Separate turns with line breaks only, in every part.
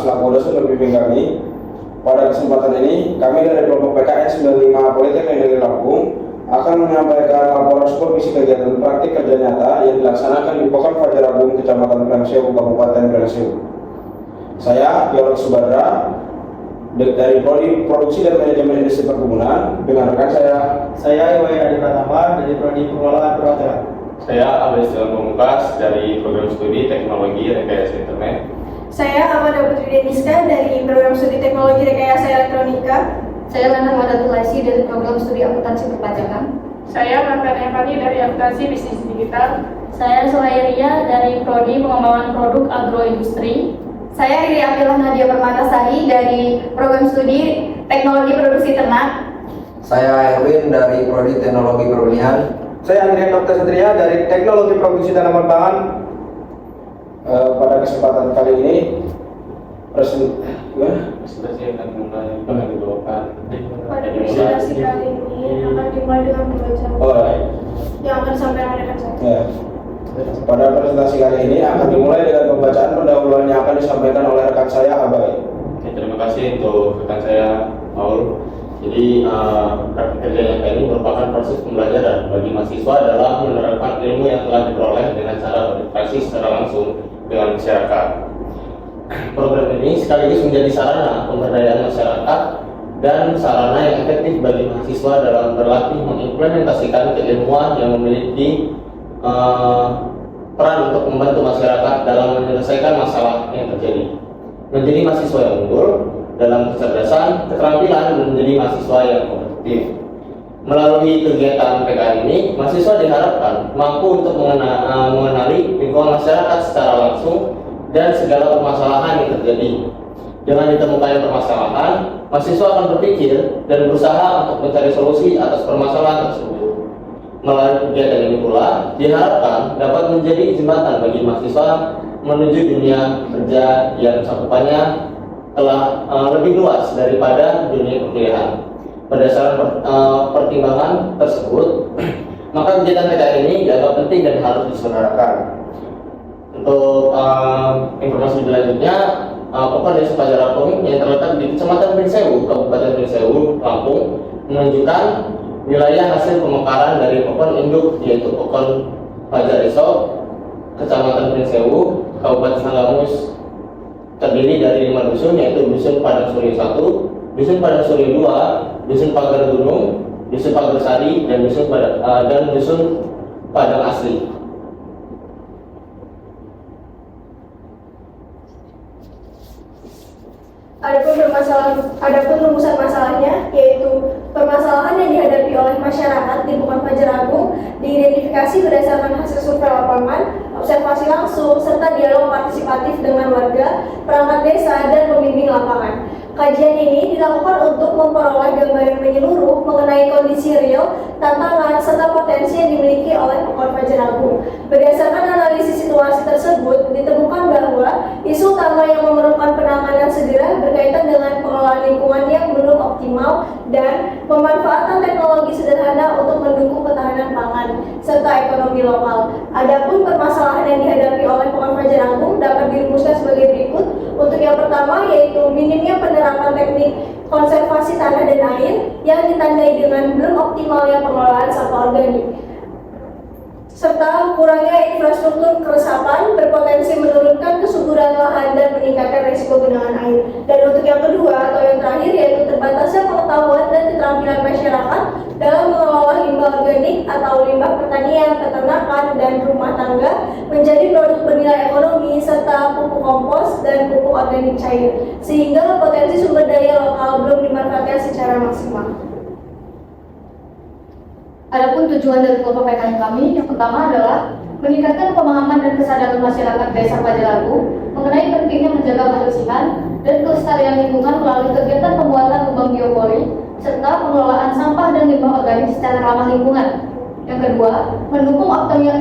selaku dosen pembimbing kami. Pada kesempatan ini, kami dari kelompok PKN 95 Politeknik Negeri Lampung akan menyampaikan laporan supervisi kegiatan praktik kerja nyata yang dilaksanakan di Pokon Fajar Agung, Kecamatan Prengsewu, Kabupaten Prengsewu. Saya, Yoris Subadra, dari Prodi Produksi dan Manajemen Industri Perkebunan, dengan rekan
saya Iwayan Adi Pratama dari Prodi Pengelolaan Perhotelan.
Saya Abes Jalan Pamungkas dari Program Studi Teknologi Rekayasa Internet.
Saya Amanda Putri Deniska dari Program Studi Teknologi Rekayasa Elektronika.
Saya Lana Madatul Laisi dari Program Studi Akuntansi Perpajakan.
Saya Marta Evani dari Akuntansi Bisnis Digital.
Saya Suraya dari Prodi Pengembangan Produk Agroindustri.
Saya Riri Abdullah Nadia Permatasari dari Program Studi Teknologi Produksi Ternak.
Saya Erwin dari Prodi Teknologi Pertanian.
Saya Andrian Dr. Satria dari Teknologi Produksi Tanaman Pangan.
Pada kesempatan kali ini,
presentasi akan mulai dengan dibawakan.
Pada presentasi kali ini akan dimulai dengan pembacaan yang akan disampaikan oleh rekan saya.
Pada presentasi kali ini akan dimulai dengan pembacaan pendahuluan yang akan disampaikan oleh rekan saya Abai.
Oke, terima kasih untuk rekan saya Paul. Jadi praktik kerja nyata ini merupakan proses pembelajaran bagi mahasiswa dalam menerapkan ilmu yang telah diperoleh dengan cara berinteraksi secara langsung dengan masyarakat. Program ini sekaligus menjadi sarana pemberdayaan masyarakat dan sarana yang efektif bagi mahasiswa dalam berlatih mengimplementasikan keilmuan yang memiliki peran untuk membantu masyarakat dalam menyelesaikan masalah yang terjadi. Menjadi mahasiswa yang unggul dalam kecerdasan, keterampilan, dan menjadi mahasiswa yang kompetitif. Melalui kegiatan PKN ini, mahasiswa diharapkan mampu untuk mengenali lingkungan masyarakat secara langsung dan segala permasalahan yang terjadi. Dengan ditemukannya permasalahan, mahasiswa akan berpikir dan berusaha untuk mencari solusi atas permasalahan tersebut. Melalui kegiatan ini pula, diharapkan dapat menjadi jembatan bagi mahasiswa menuju dunia kerja yang cakupannya telah lebih luas daripada dunia perkuliahan. Berdasarkan pertimbangan tersebut, maka kegiatan PKN ini dianggap penting dan harus diselenggarakan. Untuk informasi selanjutnya, Pokon Desa Fajar Agung yang terletak di Kecamatan Prengsewu, Kabupaten Prengsewu, Lampung, menunjukkan wilayah hasil pemekaran dari Pokon induk, yaitu Pokon Fajar Esok, Kecamatan Prengsewu, Kabupaten Sanggamus, terdiri dari 5 dusun, yaitu Dusun Padang Suri 1, Dusun Padang Suri 2, Dusun Pagar Gunung, Dusun Pagar Sari, dan Dusun Padang Asli.
Adapun rumusan masalahnya, yaitu permasalahan yang dihadapi oleh masyarakat di Pokon Fajar Agung diidentifikasi berdasarkan hasil survei lapangan, observasi langsung, serta dialog partisipatif dengan warga, perangkat desa, dan pembimbing lapangan. Kajian ini dilakukan untuk memperoleh gambaran menyeluruh mengenai kondisi real, tantangan, serta potensi yang dimiliki oleh Pokon Fajar Agung. Berdasarkan analisis situasi tersebut, ditemukan bahwa isu utama yang memerlukan penanganan segera berkaitan dengan pengelolaan lingkungan yang belum optimal dan pemanfaatan teknologi sederhana untuk mendukung ketahanan pangan serta ekonomi lokal. Adapun permasalahan yang dihadapi oleh Pokon Fajar Agung dapat dirumuskan sebagai berikut. Untuk yang pertama, yaitu minimnya penerapan teknik konservasi tanah dan air yang ditandai dengan belum optimalnya pengelolaan sampah organik, serta kurangnya infrastruktur keresapan berpotensi menurunkan kesuburan lahan dan meningkatkan risiko genangan air. Dan untuk yang kedua atau yang terakhir, yaitu terbatasnya pengetahuan dan keterampilan masyarakat dalam mengelola limbah organik atau limbah pertanian, peternakan, dan rumah tangga menjadi produk bernilai ekonomi serta pupuk kompos dan pupuk organik cair, sehingga potensi sumber daya lokal belum dimanfaatkan secara maksimal.
Adapun tujuan dari kelompok PKN kami, yang pertama adalah meningkatkan pemahaman dan kesadaran masyarakat Desa Fajar Agung mengenai pentingnya menjaga kebersihan dan kelestarian lingkungan melalui kegiatan pembuatan lubang biopori serta pengelolaan sampah dan limbah organik secara ramah lingkungan. Yang kedua, mendukung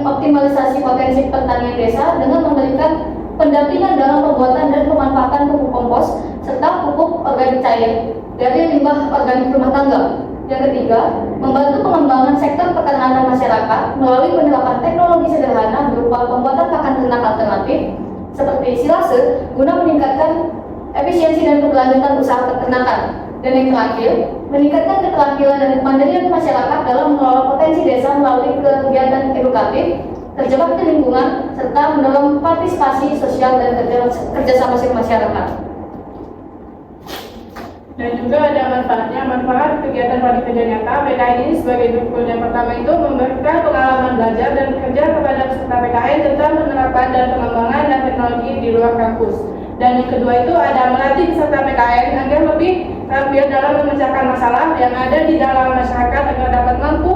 optimalisasi potensi pertanian desa dengan memberikan pendampingan dalam pembuatan dan pemanfaatan pupuk kompos serta pupuk organik cair dari limbah organik rumah tangga. Yang ketiga, membantu pengembangan sektor peternakan masyarakat melalui penerapan teknologi sederhana berupa pembuatan pakan ternak alternatif seperti silase guna meningkatkan efisiensi dan keberlanjutan usaha peternakan. Dan yang terakhir, meningkatkan keterampilan dan kemandirian masyarakat dalam mengelola potensi desa melalui kegiatan edukatif, kerja bakti lingkungan, serta mendorong partisipasi sosial dan kerjasama masyarakat.
Dan juga ada manfaatnya. Manfaat kegiatan padi kerja nyata PKN ini sebagai dukun. Yang pertama itu memberikan pengalaman belajar dan kerja kepada peserta PKN tentang penerapan dan pengembangan dan teknologi di luar kampus. Dan yang kedua itu ada melatih peserta PKN agar lebih terampil dalam memecahkan masalah yang ada di dalam masyarakat agar dapat mampu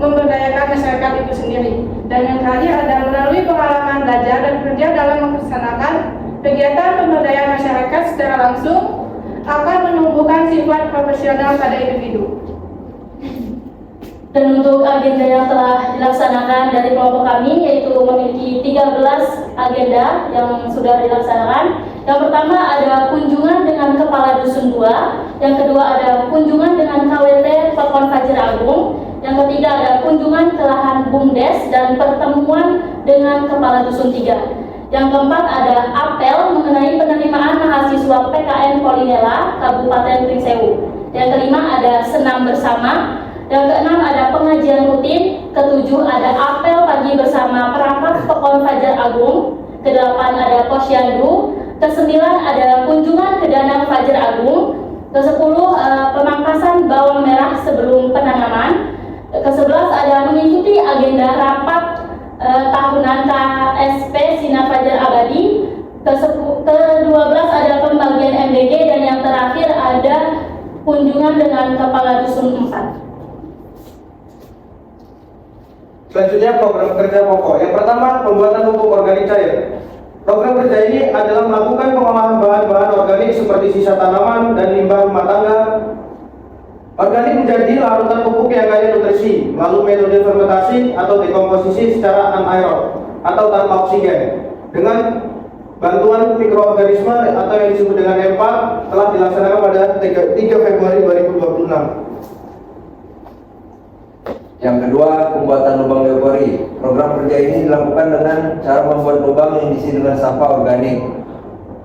memberdayakan masyarakat itu sendiri. Dan yang terakhir ada melalui pengalaman belajar dan kerja dalam melaksanakan kegiatan pemberdayaan masyarakat secara langsung akan menumbuhkan sifat profesional pada individu.
Dan untuk agenda yang telah dilaksanakan dari kelompok kami, yaitu memiliki 13 agenda yang sudah dilaksanakan. Yang pertama ada kunjungan dengan Kepala Dusun 2, yang kedua ada kunjungan dengan KWT Pekon Fajar Agung, yang ketiga ada kunjungan ke lahan BUMDes dan pertemuan dengan Kepala Dusun 3. Yang keempat ada apel mengenai penerimaan mahasiswa PKN Polinela Kabupaten Pringsewu. Yang kelima ada senam bersama. Yang keenam ada pengajian rutin. Ketujuh ada apel pagi bersama perangkat Pekon Fajar Agung. Kedelapan ada posyandu. Kesembilan ada kunjungan ke Danang Fajar Agung. Kesepuluh pemangkasan bawang merah sebelum penanaman. Ke-11 ada mengikuti agenda rapat tahunan KSP Sinar Fajar Abadi. Ke-12 ada pembagian MDG, dan yang terakhir ada kunjungan dengan Kepala Dusun 4.
Selanjutnya program kerja pokok. Yang pertama, pembuatan pupuk organik cair. Program kerja ini adalah melakukan pengolahan bahan-bahan organik seperti sisa tanaman dan limbah rumah tangga organik menjadi larutan pupuk yang kaya nutrisi melalui metode fermentasi atau dekomposisi secara anaerob atau tanpa oksigen dengan bantuan mikroorganisme atau yang disebut dengan M4 telah dilaksanakan pada 3 Februari 2026.
Yang kedua, pembuatan lubang biopori. Program kerja ini dilakukan dengan cara membuat lubang yang diisi dengan sampah organik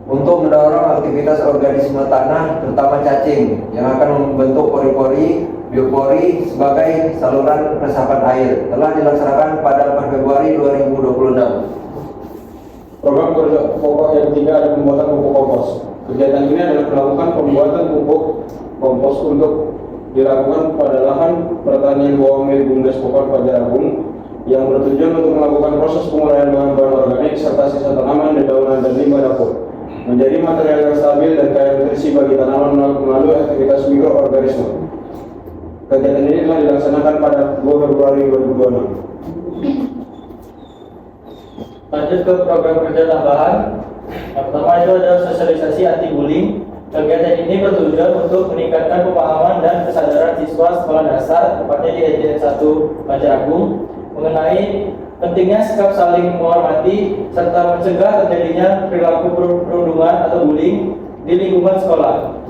untuk mendorong aktivitas organisme tanah, terutama cacing, yang akan membentuk pori-pori, biopori sebagai saluran resapan air. Telah dilaksanakan pada 4 Februari 2026.
Program kerja pokok yang ketiga ada pembuatan pupuk kompos. Kegiatan ini adalah melakukan pembuatan pupuk kompos untuk dilakukan pada lahan pertanian bawang milik BUMDes Pekon Fajar Agung yang bertujuan untuk melakukan proses penguraian bahan-bahan organik serta sisa tanaman, dedaunan, dan limbah dapur menjadi material yang stabil dan kaya nutrisi bagi tanaman melalui aktivitas mikroorganisme. Kegiatan ini telah dilaksanakan pada 2 Februari 2026.
Lanjut ke program kerja tambahan. Yang pertama itu ada sosialisasi anti bullying. Kegiatan ini bertujuan untuk meningkatkan pemahaman dan kesadaran siswa sekolah dasar, tepatnya di SD 1 Fajar Agung, mengenai pentingnya sikap saling menghormati serta mencegah terjadinya perilaku perundungan atau bullying di lingkungan sekolah.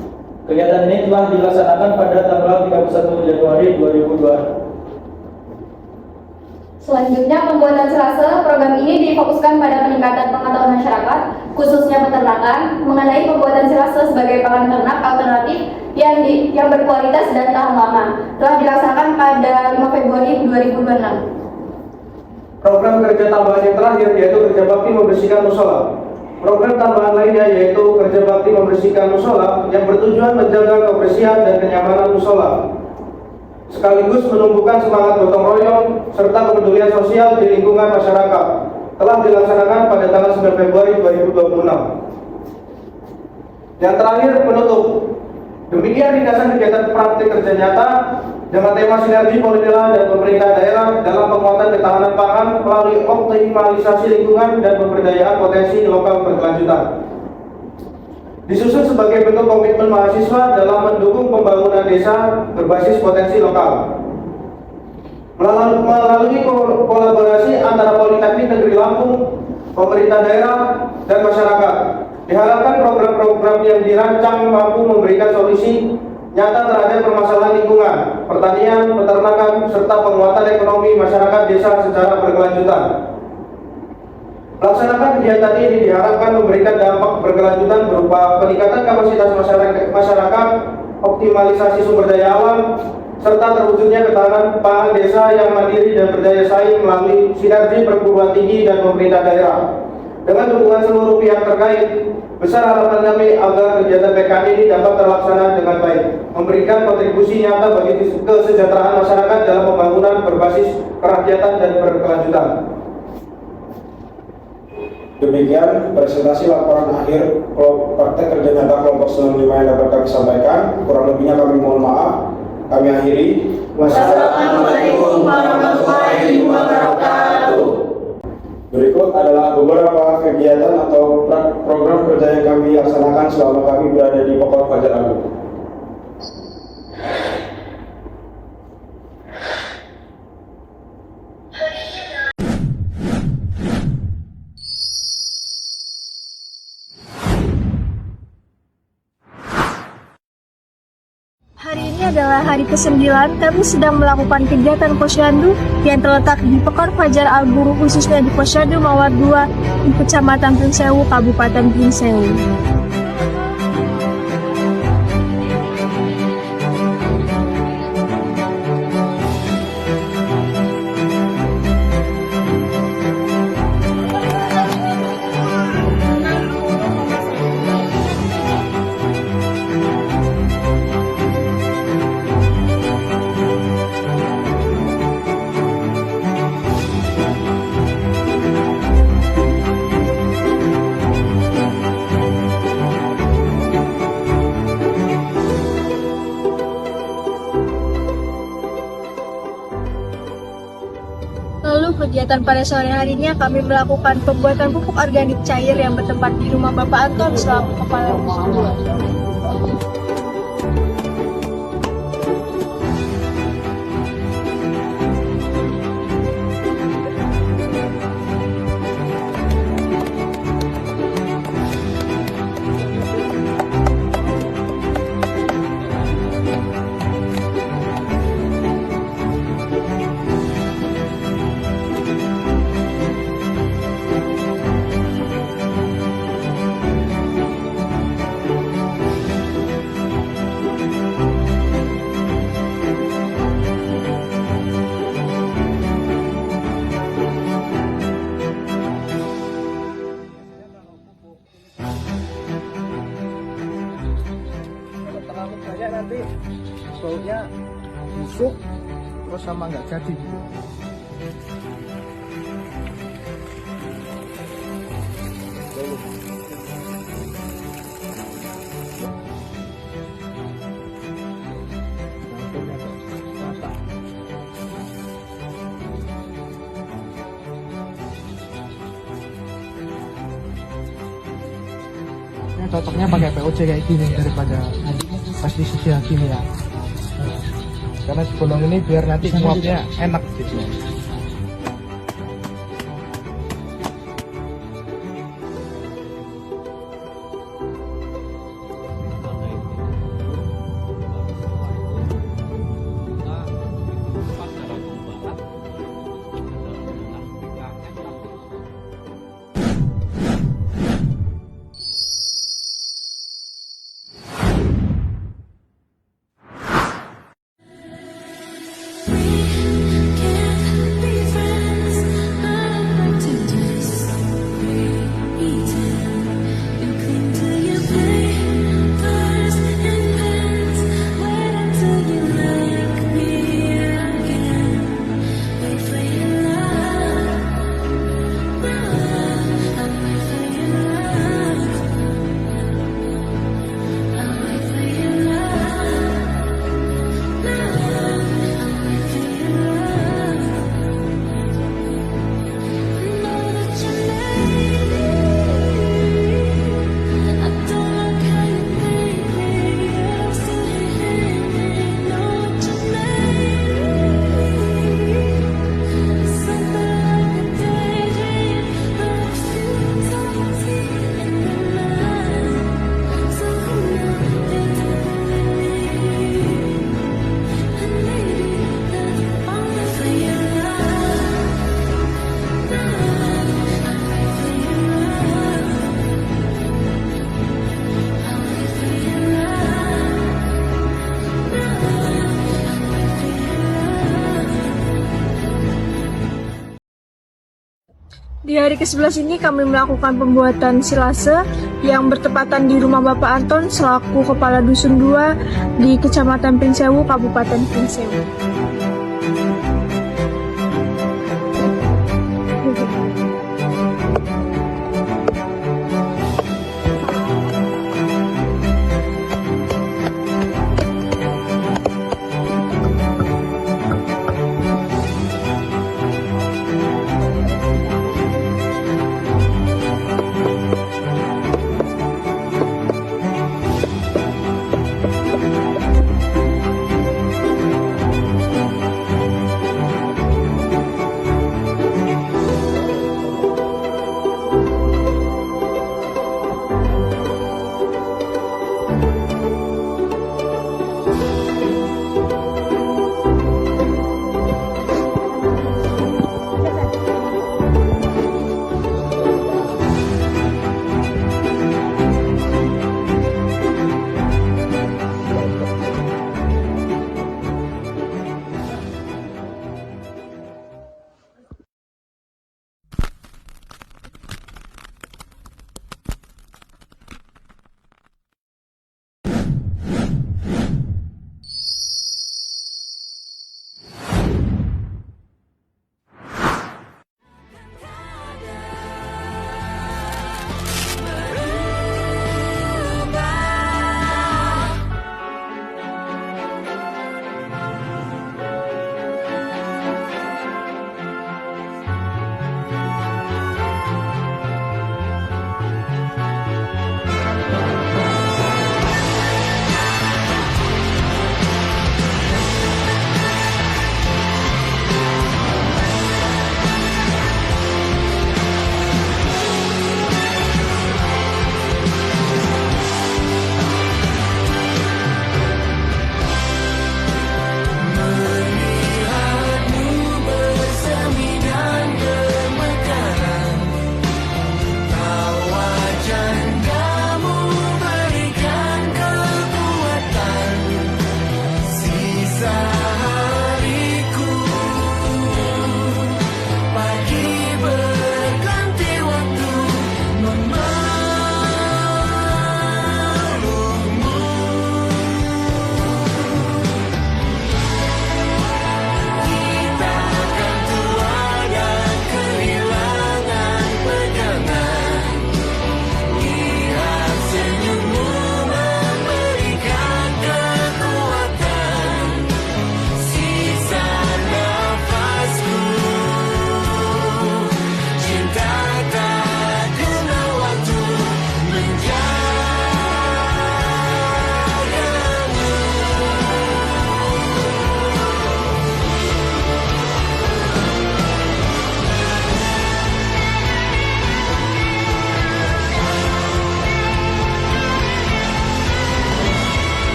Kegiatan ini telah dilaksanakan pada tanggal 31 Januari 2002.
Selanjutnya, pembuatan selasa. Program ini difokuskan pada peningkatan pengetahuan masyarakat, khususnya peternakan, mengenai pembuatan selasa sebagai pakan ternak alternatif yang berkualitas dan tahan lama. Telah dilaksanakan pada 5 Februari 2026.
Program kerja tambahan yang terakhir yaitu kerja bakti membersihkan musola. Program tambahan lainnya yaitu kerja bakti membersihkan musola yang bertujuan menjaga kebersihan dan kenyamanan musola, sekaligus menumbuhkan semangat gotong royong serta kepedulian sosial di lingkungan masyarakat. Telah dilaksanakan pada tanggal 9 Februari 2026. Yang terakhir, penutup. Demikian ringkasan kegiatan praktik kerja nyata dengan tema sinergi Polinela dan pemerintah daerah dalam penguatan ketahanan pangan melalui optimalisasi lingkungan dan pemberdayaan potensi lokal berkelanjutan. Disusun sebagai bentuk komitmen mahasiswa dalam mendukung pembangunan desa berbasis potensi lokal. Melalui kolaborasi antara Politeknik Negeri Lampung, pemerintah daerah, dan masyarakat, diharapkan program-program yang dirancang mampu memberikan solusi nyata terhadap permasalahan lingkungan, pertanian, peternakan, serta penguatan ekonomi masyarakat desa secara berkelanjutan. Melaksanakan kegiatan ini diharapkan memberikan dampak berkelanjutan berupa peningkatan kapasitas masyarakat, optimalisasi sumber daya alam, serta terwujudnya ketahanan pangan desa yang mandiri dan berdaya saing melalui sinergi perguruan tinggi dan pemerintah daerah. Dengan dukungan seluruh pihak terkait, besar harapan kami agar kegiatan PKN ini dapat terlaksana dengan baik, memberikan kontribusi nyata bagi kesejahteraan masyarakat dalam pembangunan berbasis kerakyatan dan berkelanjutan.
Demikian presentasi laporan akhir praktek kerja nyata kelompok 95 yang dapat kami sampaikan. Kurang lebihnya kami mohon maaf. Kami akhiri.
Wassalamualaikum warahmatullahi wabarakatuh.
Berikut adalah beberapa kegiatan atau program kerja yang kami laksanakan selama kami berada di Pokok Fajar Agung.
Hari ini adalah hari ke-9, kami sedang melakukan kegiatan posyandu yang terletak di Pekor Fajar Agung, khususnya di Posyandu Mawar 2 di Kecamatan Pringsewu, Kabupaten Pringsewu. Lalu kegiatan pada sore harinya kami melakukan pembuatan pupuk organik cair yang bertempat di rumah Bapak Anton selaku kepala dusun.
Terlalu banyak nanti baunya busuk terus sama nggak jadi. Cocoknya pakai POC kayak gini daripada pestisida kimia, karena bolong ini biar nanti nguapnya enak gitu.
Di hari ke-11 ini kami melakukan pembuatan silase yang bertepatan di rumah Bapak Anton selaku Kepala Dusun 2 di Kecamatan Pringsewu, Kabupaten Pringsewu.